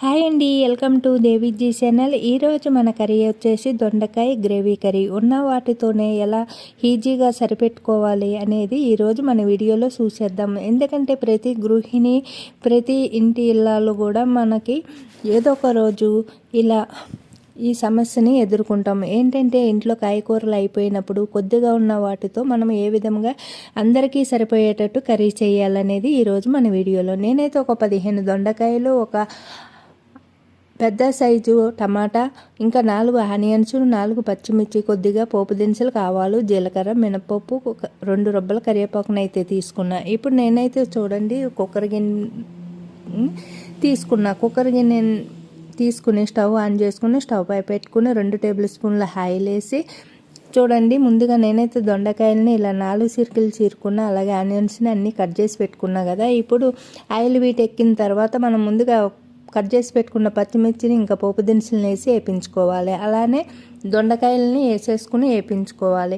Hi అండి, welcome to Deviji channel. ఈరోజు మన కర్రీ వచ్చేసి దొండకాయ గ్రేవీ కర్రీ. ఉన్న వాటితోనే ఎలా ఈజీగా సరిపెట్టుకోవాలి అనేది ఈరోజు మన వీడియోలో చూసేద్దాం. ఎందుకంటే ప్రతి గృహిణి, ప్రతి ఇంటి ఇళ్ళలో కూడా మనకి ఏదో ఒక రోజు ఇలా ఈ సమస్యని ఎదుర్కొంటాం. ఏంటంటే ఇంట్లో కాయకూరలు అయిపోయినప్పుడు కొద్దిగా ఉన్న వాటితో మనం ఏ విధంగా అందరికీ సరిపోయేటట్టు కర్రీ చేయాలనేది ఈరోజు మన వీడియోలో. నేనైతే ఒక 15 దొండకాయలు, ఒక పెద్ద సైజు టమాటా, ఇంకా 4 ఆనియన్స్, 4 పచ్చిమిర్చి, కొద్దిగా పోపు దినుసులు, ఆవాలు, జీలకర్ర, మినపప్పు, 2 రబ్బల కరివేపాకునైతే తీసుకున్నా. ఇప్పుడు నేనైతే చూడండి కుక్కర్ గిన్నె తీసుకున్నా. కుక్కర్ గిన్నె తీసుకుని స్టవ్ ఆన్ చేసుకుని స్టవ్ పై పెట్టుకుని 2 టేబుల్ స్పూన్ల ఆయిల్ వేసి చూడండి, ముందుగా నేనైతే దొండకాయలని ఇలా 4 చిరుకులు చీరుకున్నా. అలాగే ఆనియన్స్ని అన్నీ కట్ చేసి పెట్టుకున్నా కదా. ఇప్పుడు ఆయిల్ వీట్ ఎక్కిన తర్వాత మనం ముందుగా కట్ చేసి పెట్టుకున్న పచ్చిమిర్చిని ఇంకా పోపు దినుసులను వేసి వేయించుకోవాలి. అలానే దొండకాయలని వేసేసుకుని వేయించుకోవాలి.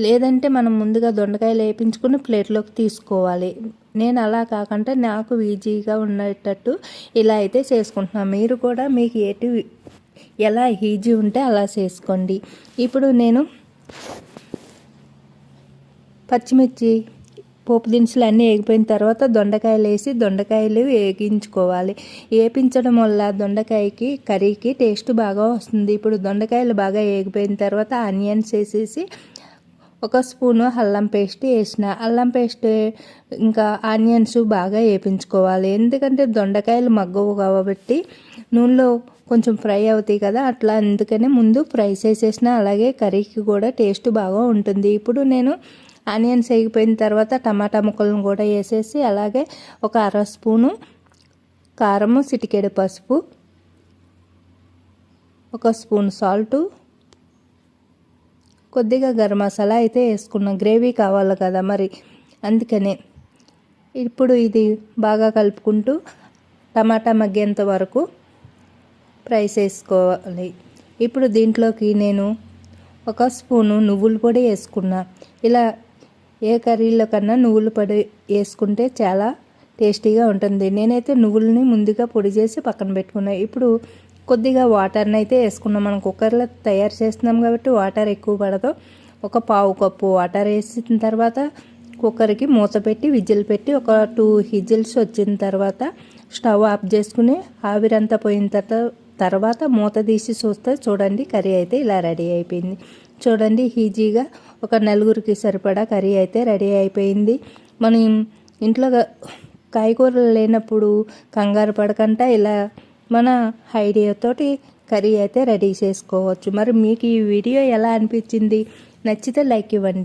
లేదంటే మనం ముందుగా దొండకాయలు వేయించుకుని ప్లేట్లోకి తీసుకోవాలి. నేను అలా కాకుండా నాకు ఈజీగా ఉండేటట్టు ఇలా అయితే చేసుకుంటున్నాను. మీరు కూడా మీకు ఎలా ఈజీ ఉంటే అలా చేసుకోండి. ఇప్పుడు నేను పచ్చిమిర్చి, పోపు దినుసులు అన్నీ వేగిపోయిన తర్వాత దొండకాయలు వేసి దొండకాయలు వేగించుకోవాలి. వేపించడం వల్ల దొండకాయకి కర్రీకి టేస్ట్ బాగా వస్తుంది. ఇప్పుడు దొండకాయలు బాగా వేగిపోయిన తర్వాత ఆనియన్స్ వేసేసి 1 స్పూను అల్లం పేస్ట్ వేసిన. అల్లం పేస్ట్ ఇంకా ఆనియన్స్ బాగా వేపించుకోవాలి. ఎందుకంటే దొండకాయలు మగ్గవు కాబట్టి నూనెలో కొంచెం ఫ్రై అవుతాయి కదా, అట్లా అందుకనే ముందు ఫ్రై చేసేసిన. అలాగే కర్రీకి కూడా టేస్ట్ బాగా ఉంటుంది. ఇప్పుడు నేను ఆనియన్స్ వేగిపోయిన తర్వాత టమాటా ముక్కలను కూడా వేసేసి, అలాగే ఒక 1/2 స్పూను కారము, చిటికెడు పసుపు, 1 స్పూన్ సాల్టు, కొద్దిగా గరం మసాలా అయితే వేసుకున్నాం. గ్రేవీ కావాలి కదా మరి, అందుకనే. ఇప్పుడు ఇది బాగా కలుపుకుంటూ టమాటా మగ్గేంత వరకు ఫ్రై చేసుకోవాలి. ఇప్పుడు దీంట్లోకి నేను 1 స్పూను నువ్వుల పొడి వేసుకున్నా. ఇలా ఏ కర్రీలో కన్నా నువ్వుల పొడి వేసుకుంటే చాలా టేస్టీగా ఉంటుంది. నేనైతే నువ్వులని ముందుగా పొడి చేసి పక్కన పెట్టుకున్నాను. ఇప్పుడు కొద్దిగా వాటర్ని అయితే వేసుకున్నాం. మనం కుక్కర్లో తయారు చేస్తున్నాం కాబట్టి వాటర్ ఎక్కువ పడదు. ఒక 1/2 కప్పు వాటర్ వేసిన తర్వాత కుక్కర్కి మూత పెట్టి విజిల్ పెట్టి ఒక 2 విజిల్స్ వచ్చిన తర్వాత స్టవ్ ఆఫ్ చేసుకుని ఆవిరంతా పోయిన తర్వాత మూత తీసి చూస్తే చూడండి కర్రీ అయితే ఇలా రెడీ అయిపోయింది. చూడండి ఈజీగా ఒక 4గురికి సరిపడా కర్రీ అయితే రెడీ అయిపోయింది. మనం ఇంట్లో కాయగూరలు లేనప్పుడు కంగారు పడకుండా ఇలా మన ఐడియాతోటి కర్రీ అయితే రెడీ చేసుకోవచ్చు. మరి మీకు ఈ వీడియో ఎలా అనిపించింది? నచ్చితే లైక్ ఇవ్వండి.